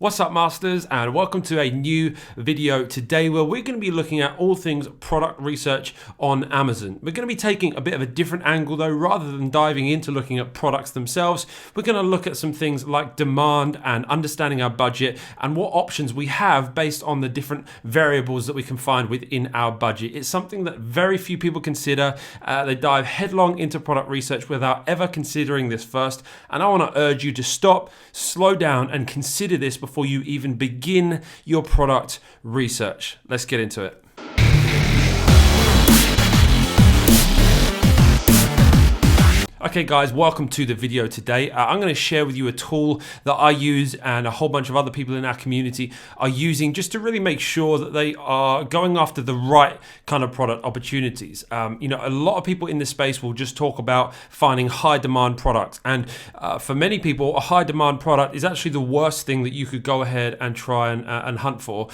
What's up, masters, and welcome to a new video today where we're going to be looking at all things product research on Amazon. We're going to be taking a bit of a different angle though. Rather than diving into looking at products themselves, we're going to look at some things like demand and understanding our budget and what options we have based on the different variables that we can find within our budget. It's something that very few people consider. They dive headlong into product research without ever considering this first, and I want to urge you to stop, slow down, and consider this before you even begin your product research. Let's get into it. Okay guys, welcome to the video today. I'm going to share with you a tool that I use and a whole bunch of other people in our community are using just to really make sure that they are going after the right kind of product opportunities. A lot of people in this space will just talk about finding high demand products, and for many people a high demand product is actually the worst thing that you could go ahead and try and hunt for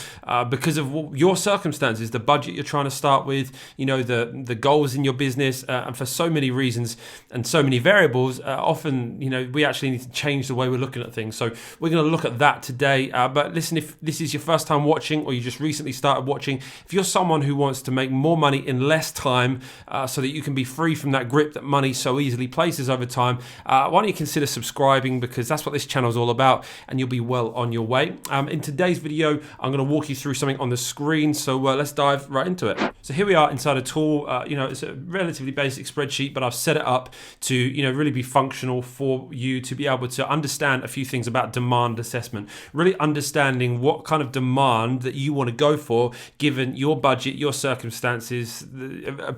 because of your circumstances, the budget you're trying to start with, the goals in your business, and for so many reasons and so many variables, often we actually need to change the way we're looking at things. So we're going to look at that today. But listen, if this is your first time watching or you just recently started watching, if you're someone who wants to make more money in less time so that you can be free from that grip that money so easily places over time, why don't you consider subscribing, because that's what this channel is all about, and you'll be well on your way. In today's video, I'm going to walk you through something on the screen. So let's dive right into it. So here we are inside a tool. It's a relatively basic spreadsheet, but I've set it up to really be functional for you to be able to understand a few things about demand assessment, really understanding what kind of demand that you want to go for given your budget, your circumstances,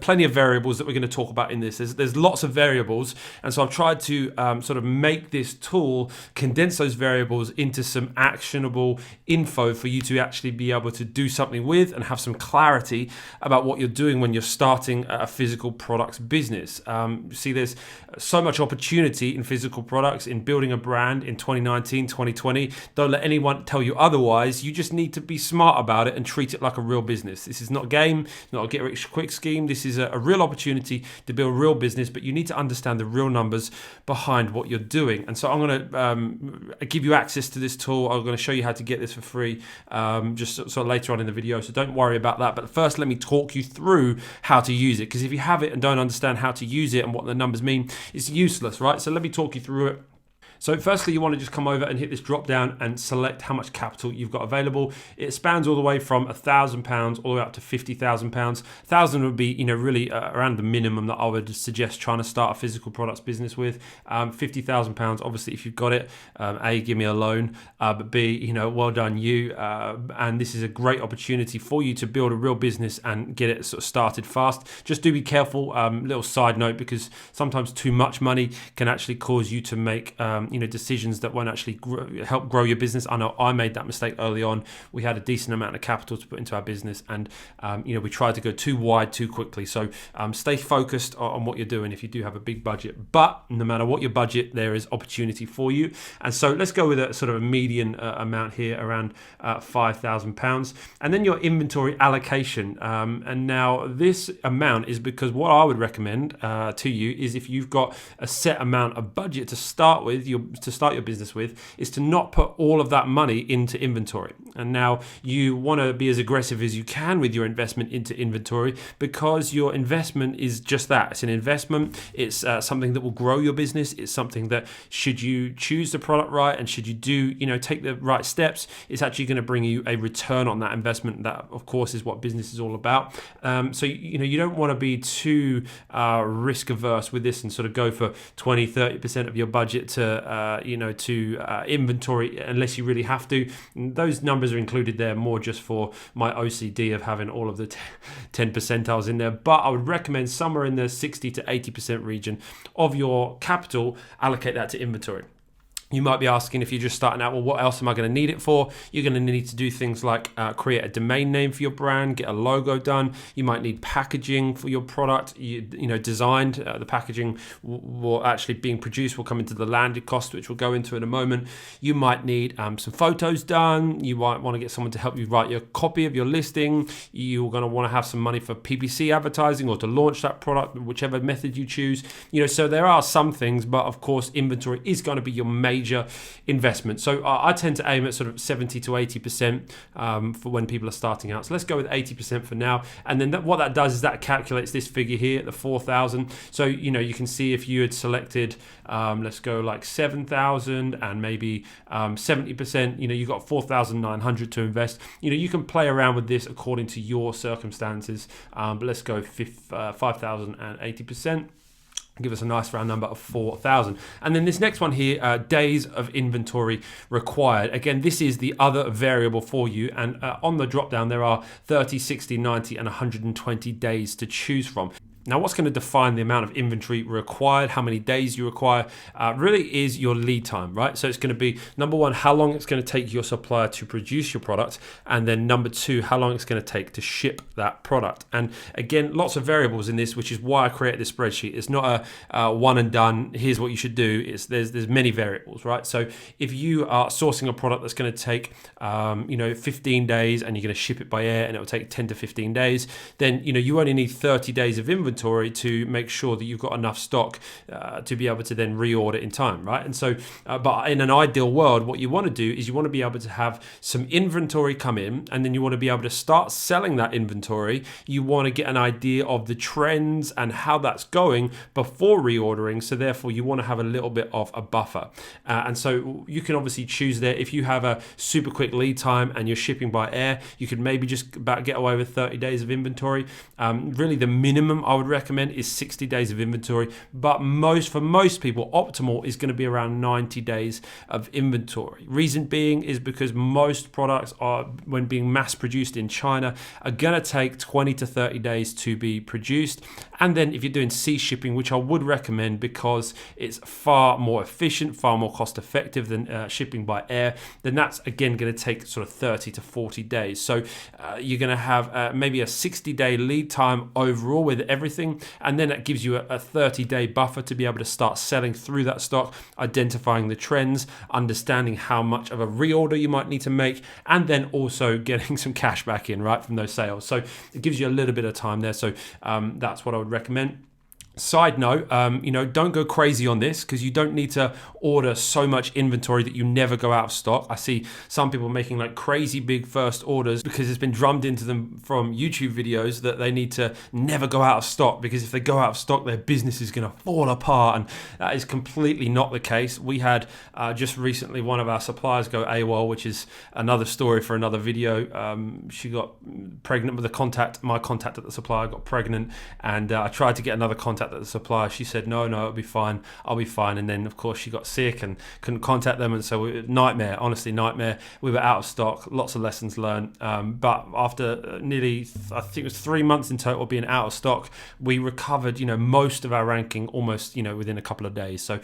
plenty of variables that we're going to talk about in this. There's lots of variables, and so I've tried to sort of make this tool condense those variables into some actionable info for you to actually be able to do something with and have some clarity about what you're doing when you're starting a physical products business. See, there's so much opportunity in physical products, in building a brand in 2019, 2020. Don't let anyone tell you otherwise. You just need to be smart about it and treat it like a real business. This is not a game, not a get rich quick scheme. This is a real opportunity to build a real business, but you need to understand the real numbers behind what you're doing. And so I'm going to give you access to this tool. I'm going to show you how to get this for free just sort of later on in the video. So don't worry about that. But first, let me talk you through how to use it, because if you have it and don't understand how to use it and what the numbers mean, it's useless, right? So let me talk you through it. So firstly, you want to just come over and hit this drop down and select how much capital you've got available. It spans all the way from £1,000 all the way up to £50,000. 1,000 would be, really around the minimum that I would suggest trying to start a physical products business with. £50,000, obviously, if you've got it, A, give me a loan, but B, well done you. And this is a great opportunity for you to build a real business and get it sort of started fast. Just do be careful. Little side note, because sometimes too much money can actually cause you to make decisions that won't actually help grow your business. I know I made that mistake early on. We had a decent amount of capital to put into our business, and we tried to go too wide too quickly. So stay focused on what you're doing if you do have a big budget. But no matter what your budget, there is opportunity for you. And so let's go with a sort of a median amount here, around £5,000, and then your inventory allocation. And now this amount is because what I would recommend to you is, if you've got a set amount of budget to start with, to start your business with, is to not put all of that money into inventory. And now you want to be as aggressive as you can with your investment into inventory, because your investment is just that. It's an investment. It's something that will grow your business. It's something that, should you choose the product right and should you do, take the right steps, it's actually going to bring you a return on that investment. That, of course, is what business is all about. So, you don't want to be too risk averse with this and sort of go for 20-30% of your budget to inventory unless you really have to. Those numbers are included there more just for my OCD of having all of the 10 percentiles in there. But I would recommend somewhere in the 60 to 80% region of your capital, allocate that to inventory. You might be asking, if you're just starting out, well, what else am I going to need it for? You're going to need to do things like create a domain name for your brand, get a logo done. You might need packaging for your product, designed. The packaging will actually being produced will come into the landed cost, which we'll go into in a moment. You might need some photos done. You might want to get someone to help you write your copy of your listing. You're going to want to have some money for PPC advertising or to launch that product, whichever method you choose. So there are some things, but of course, inventory is going to be your major major investment. So I tend to aim at sort of 70 to 80% for when people are starting out. So let's go with 80% for now. And then what that does is that calculates this figure here, the 4,000. So, you can see if you had selected, let's go like 7,000 and maybe 70%, you got 4,900 to invest. You can play around with this according to your circumstances. But let's go 5,000 and 80%. Give us a nice round number of 4,000. And then this next one here, days of inventory required. Again, this is the other variable for you. And on the drop down, there are 30, 60, 90, and 120 days to choose from. Now, what's going to define the amount of inventory required, how many days you require, really is your lead time, right? So it's going to be, number one, how long it's going to take your supplier to produce your product. And then number two, how long it's going to take to ship that product. And again, lots of variables in this, which is why I created this spreadsheet. It's not a one and done, here's what you should do. There's many variables, right? So if you are sourcing a product that's going to take, 15 days and you're going to ship it by air and it will take 10 to 15 days, then, you only need 30 days of inventory to make sure that you've got enough stock to be able to then reorder in time, right? And so, but in an ideal world, what you want to do is you want to be able to have some inventory come in, and then you want to be able to start selling that inventory. You want to get an idea of the trends and how that's going before reordering. So therefore, you want to have a little bit of a buffer. And so you can obviously choose there. If you have a super quick lead time and you're shipping by air, you could maybe just about get away with 30 days of inventory. Really, the minimum I would recommend is 60 days of inventory, but for most people, optimal is going to be around 90 days of inventory. Reason being is because most products are, when being mass produced in China, are going to take 20 to 30 days to be produced. And then if you're doing sea shipping, which I would recommend because it's far more efficient, far more cost effective than shipping by air, then that's again going to take sort of 30 to 40 days. So you're going to have maybe a 60-day lead time overall with everything. And then that gives you a 30-day buffer to be able to start selling through that stock, identifying the trends, understanding how much of a reorder you might need to make, and then also getting some cash back in, right, from those sales. So it gives you a little bit of time there. So that's what I would recommend. Side note, don't go crazy on this because you don't need to order so much inventory that you never go out of stock. I see some people making like crazy big first orders because it's been drummed into them from YouTube videos that they need to never go out of stock, because if they go out of stock, their business is going to fall apart. And that is completely not the case. We had just recently one of our suppliers go AWOL, which is another story for another video. She got pregnant with my contact at the supplier got pregnant, and I tried to get another contact at the supplier. She said no, it'll be fine, I'll be fine. And then of course she got sick and couldn't contact them, and so nightmare, honestly nightmare. We were out of stock, lots of lessons learned, but after nearly, I think it was 3 months in total being out of stock, we recovered most of our ranking almost within a couple of days. So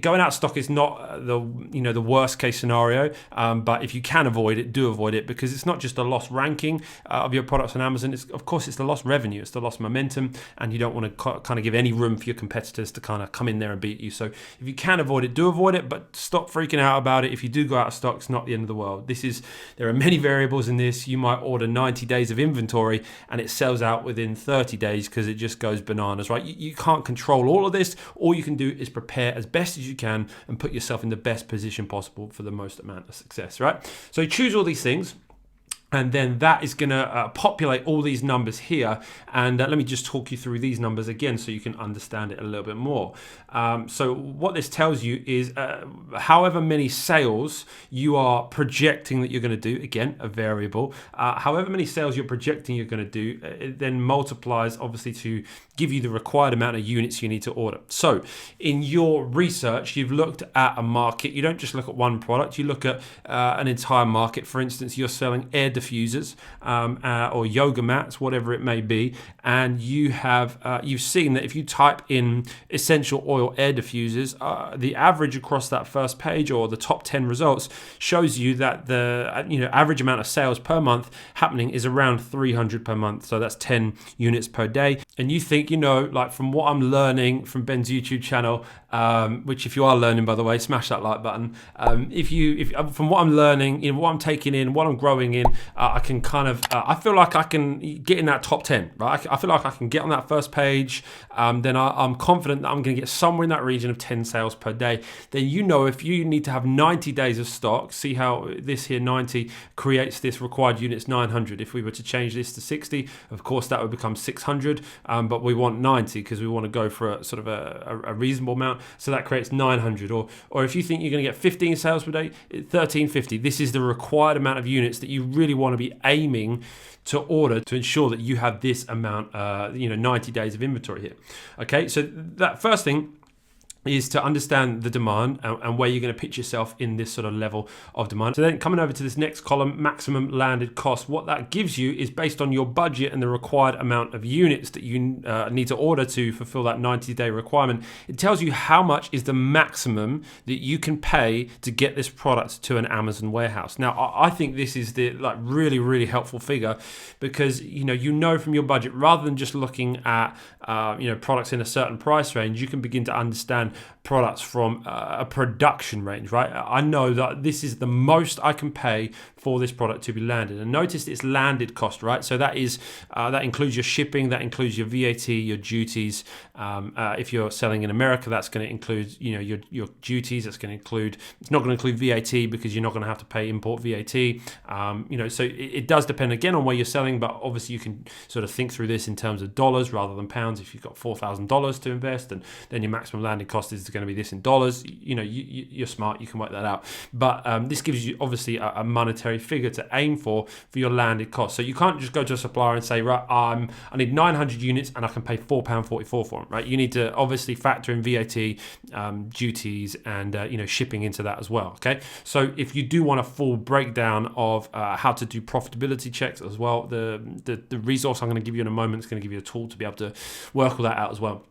going out of stock is not the worst case scenario, but if you can avoid it, do avoid it, because it's not just a lost ranking of your products on Amazon, it's the lost revenue, it's the lost momentum, and you don't want to kind of give any room for your competitors to kind of come in there and beat you. So if you can avoid it, do avoid it, but stop freaking out about it. If you do go out of stock, it's not the end of the world. There are many variables in this. You might order 90 days of inventory and it sells out within 30 days because it just goes bananas, right? You can't control all of this. All you can do is prepare as best as you can and put yourself in the best position possible for the most amount of success, right? So choose all these things. And then that is going to populate all these numbers here. And let me just talk you through these numbers again so you can understand it a little bit more. So what this tells you is however many sales you are projecting that you're going to do, again, a variable, however many sales you're projecting you're going to do, it then multiplies obviously to give you the required amount of units you need to order. So in your research, you've looked at a market. You don't just look at one product, you look at an entire market. For instance, you're selling air diffusers or yoga mats, whatever it may be, and you've seen that if you type in essential oil air diffusers, the average across that first page or the top 10 results shows you that the average amount of sales per month happening is around 300 per month. So that's 10 units per day. And you think, like from what I'm learning from Ben's YouTube channel, which if you are learning, by the way, smash that like button. If from what I'm learning, what I'm taking in, what I'm growing in, I can kind of, I feel like I can get in that top 10, right? I feel like I can get on that first page. Then I'm confident that I'm going to get somewhere in that region of 10 sales per day. Then if you need to have 90 days of stock, see how this here 90 creates this required units 900. If we were to change this to 60, of course that would become 600, but we want 90 because we want to go for a sort of a reasonable amount. So that creates 900. Or if you think you're going to get 15 sales per day, 1350. This is the required amount of units that you really want to be aiming to order to ensure that you have this amount, 90 days of inventory here. Okay, so that first thing is to understand the demand and where you're going to pitch yourself in this sort of level of demand. So then coming over to this next column, maximum landed cost, what that gives you is based on your budget and the required amount of units that you need to order to fulfill that 90-day requirement. It tells you how much is the maximum that you can pay to get this product to an Amazon warehouse. Now, I think this is the really, really helpful figure because from your budget, rather than just looking at products in a certain price range, you can begin to understand products from a production range, right? I know that this is the most I can pay for this product to be landed, and notice it's landed cost, right? So that is that includes your shipping, that includes your VAT, your duties. If you're selling in America, that's going to include your duties. That's going to include. It's not going to include VAT because you're not going to have to pay import VAT. So it does depend again on where you're selling, but obviously you can sort of think through this in terms of dollars rather than pounds. If you've got $4,000 to invest, and then your maximum landed cost is going to be this in dollars, you're smart, you can work that out. But this gives you obviously a monetary figure to aim for your landed cost. So you can't just go to a supplier and say, right, I need 900 units and I can pay £4.44 for them, right? You need to obviously factor in VAT, duties, and shipping into that as well. Okay, so if you do want a full breakdown of how to do profitability checks as well, the resource I'm going to give you in a moment is going to give you a tool to be able to work all that out as well.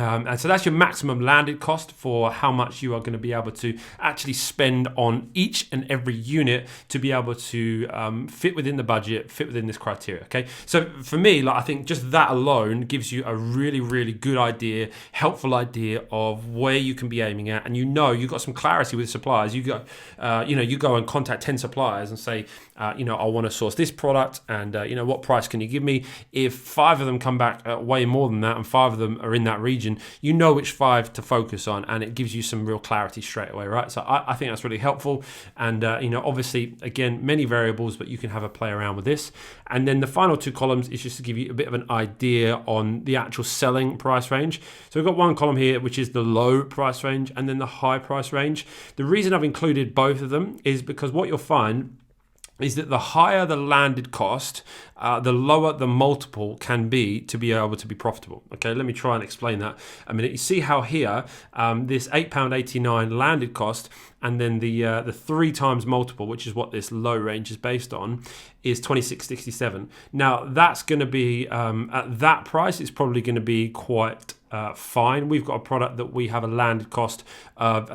And so that's your maximum landed cost for how much you are going to be able to actually spend on each and every unit to be able to fit within the budget, fit within this criteria. Okay, so for me, I think just that alone gives you a really, really good idea, helpful idea of where you can be aiming at, and you've got some clarity with suppliers. You go and contact 10 suppliers and say, I want to source this product, and what price can you give me? If 5 of them come back way more than that, and 5 of them are in that region, you know which 5 to focus on, and it gives you some real clarity straight away, right? So I think that's really helpful, and obviously, again, many variables, but you can have a play around with this. And then the final 2 columns is just to give you a bit of an idea on the actual selling price range. So we've got one column here, which is the low price range, and then the high price range. The reason I've included both of them is because what you'll find is that the higher the landed cost, the lower the multiple can be to be able to be profitable. Okay, let me try and explain that a minute. You see how here, this £8.89 landed cost, and then the 3 times multiple, which is what this low range is based on, is $26.67. Now that's going to be at that price, it's probably going to be quite fine. We've got a product that we have a landed cost of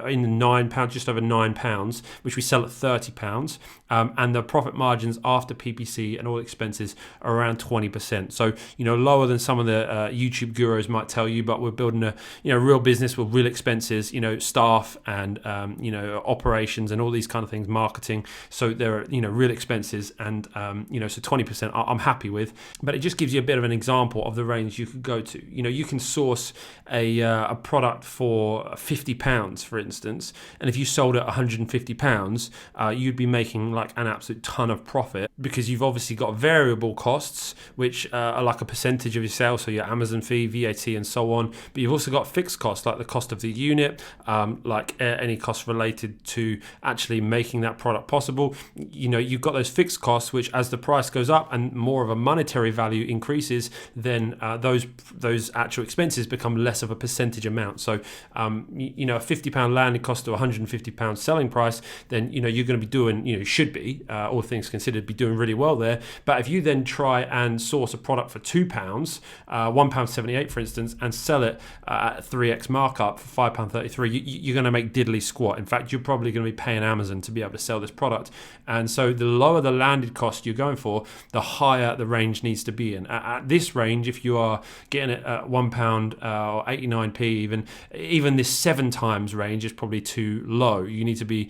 in £9, just over £9, which we sell at £30, and the profit margins after PPC and all expenses are around 20%. So lower than some of the YouTube gurus might tell you, but we're building a real business with real expenses, staff and operations and all these kind of things, marketing. So there are real expenses, and so 20% I'm happy with. But it just gives you a bit of an example of the range you could go to. You can source a product for £50, for instance, and if you sold it £150, you'd be making like an absolute ton of profit, because you've obviously got variable costs, which are like a percentage of your sales, so your Amazon fee, VAT, and so on. But you've also got fixed costs, like the cost of the unit, like any costs related to actually making that product possible. You've got those fixed costs, which as the price goes up and more of a monetary value increases, then those actual expenses become less of a percentage amount. So, a £50 landing cost to £150 selling price, then, you're going to be doing, should be, all things considered, be doing really well there. But if you then try and source a product for £2, £1.78, for instance, and sell it at 3x markup for £5.33, you're going to make diddly squat. In fact, you're probably going to be paying Amazon to be able to sell this product. And so the lower the landed cost you're going for, the higher the range needs to be in. At this range, if you are getting it at £1 or 89p, even this 7 times range is probably too low. You need to be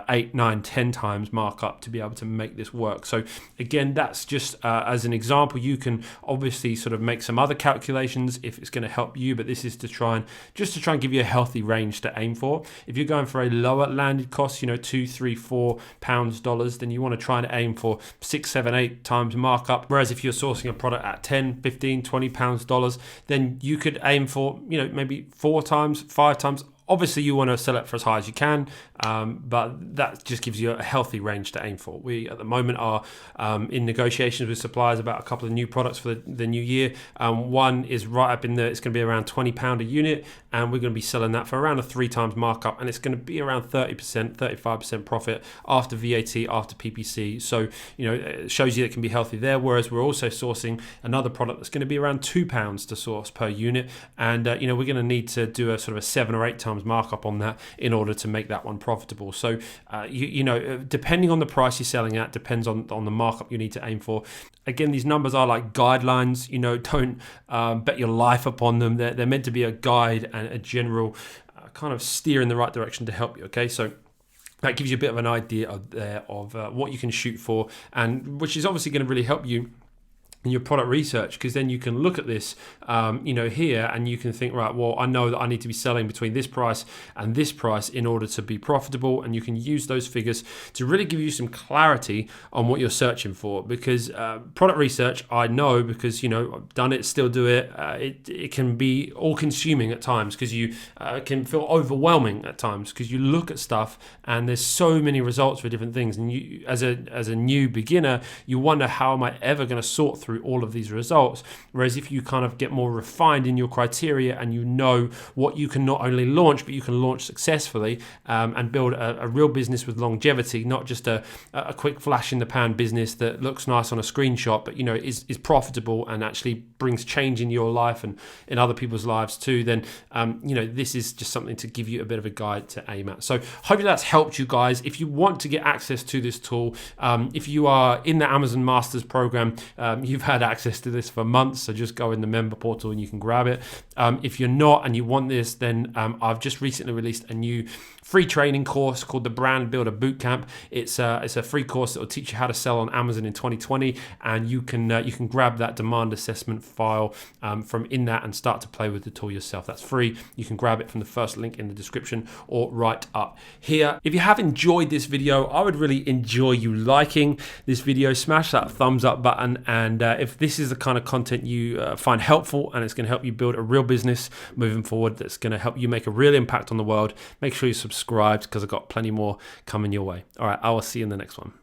8, 9, 10 times markup to be able to make this work. So again, that's just as an example. You can obviously sort of make some other calculations if it's going to help you, but this is to try and give you a healthy range to aim for. If you're going for a lower landed cost, 2, 3, 4 pounds, dollars, then you want to try and aim for 6, 7, 8 times markup. Whereas if you're sourcing a product at 10, 15, 20 pounds, dollars, then you could aim for maybe 4 times, 5 times. Obviously, you want to sell it for as high as you can, but that just gives you a healthy range to aim for. We, at the moment, are in negotiations with suppliers about a couple of new products for the new year. One is right up in there. It's going to be around £20 a unit, and we're going to be selling that for around a 3 times markup, and it's going to be around 30%, 35% profit after VAT, after PPC. So, it shows you it can be healthy there, whereas we're also sourcing another product that's going to be around £2 to source per unit, and, we're going to need to do a sort of a 7 or 8 times markup on that in order to make that one profitable. So depending on the price you're selling at, depends on the markup you need to aim for. Again, these numbers are like guidelines. Don't bet your life upon them. They're meant to be a guide and a general kind of steer in the right direction to help you. Okay, so that gives you a bit of an idea of what you can shoot for, and which is obviously going to really help you in your product research, because then you can look at this here, and you can think, right, well, I know that I need to be selling between this price and this price in order to be profitable, and you can use those figures to really give you some clarity on what you're searching for. Because product research, I know, because I've done it, still do it, it can be all consuming at times, because you can feel overwhelming at times, because you look at stuff and there's so many results for different things, and you as a new beginner, you wonder, how am I ever going to sort through all of these results? Whereas if you kind of get more refined in your criteria, and you know what you can not only launch, but you can launch successfully, and build a real business with longevity, not just a quick flash in the pan business that looks nice on a screenshot, but is profitable and actually brings change in your life and in other people's lives too, then this is just something to give you a bit of a guide to aim at. So hopefully that's helped you guys. If you want to get access to this tool, if you are in the Amazon Masters program, you've had access to this for months, so just go in the member portal and you can grab it. If you're not and you want this, then I've just recently released a new free training course called the Brand Builder Bootcamp. It's a free course that will teach you how to sell on Amazon in 2020, and you can grab that demand assessment file from in that and start to play with the tool yourself. That's free. You can grab it from the first link in the description or right up here. If you have enjoyed this video, I would really enjoy you liking this video. Smash that thumbs up button, and if this is the kind of content you find helpful and it's going to help you build a real business moving forward, that's going to help you make a real impact on the world, make sure you subscribe, because I've got plenty more coming your way. All right, I will see you in the next one.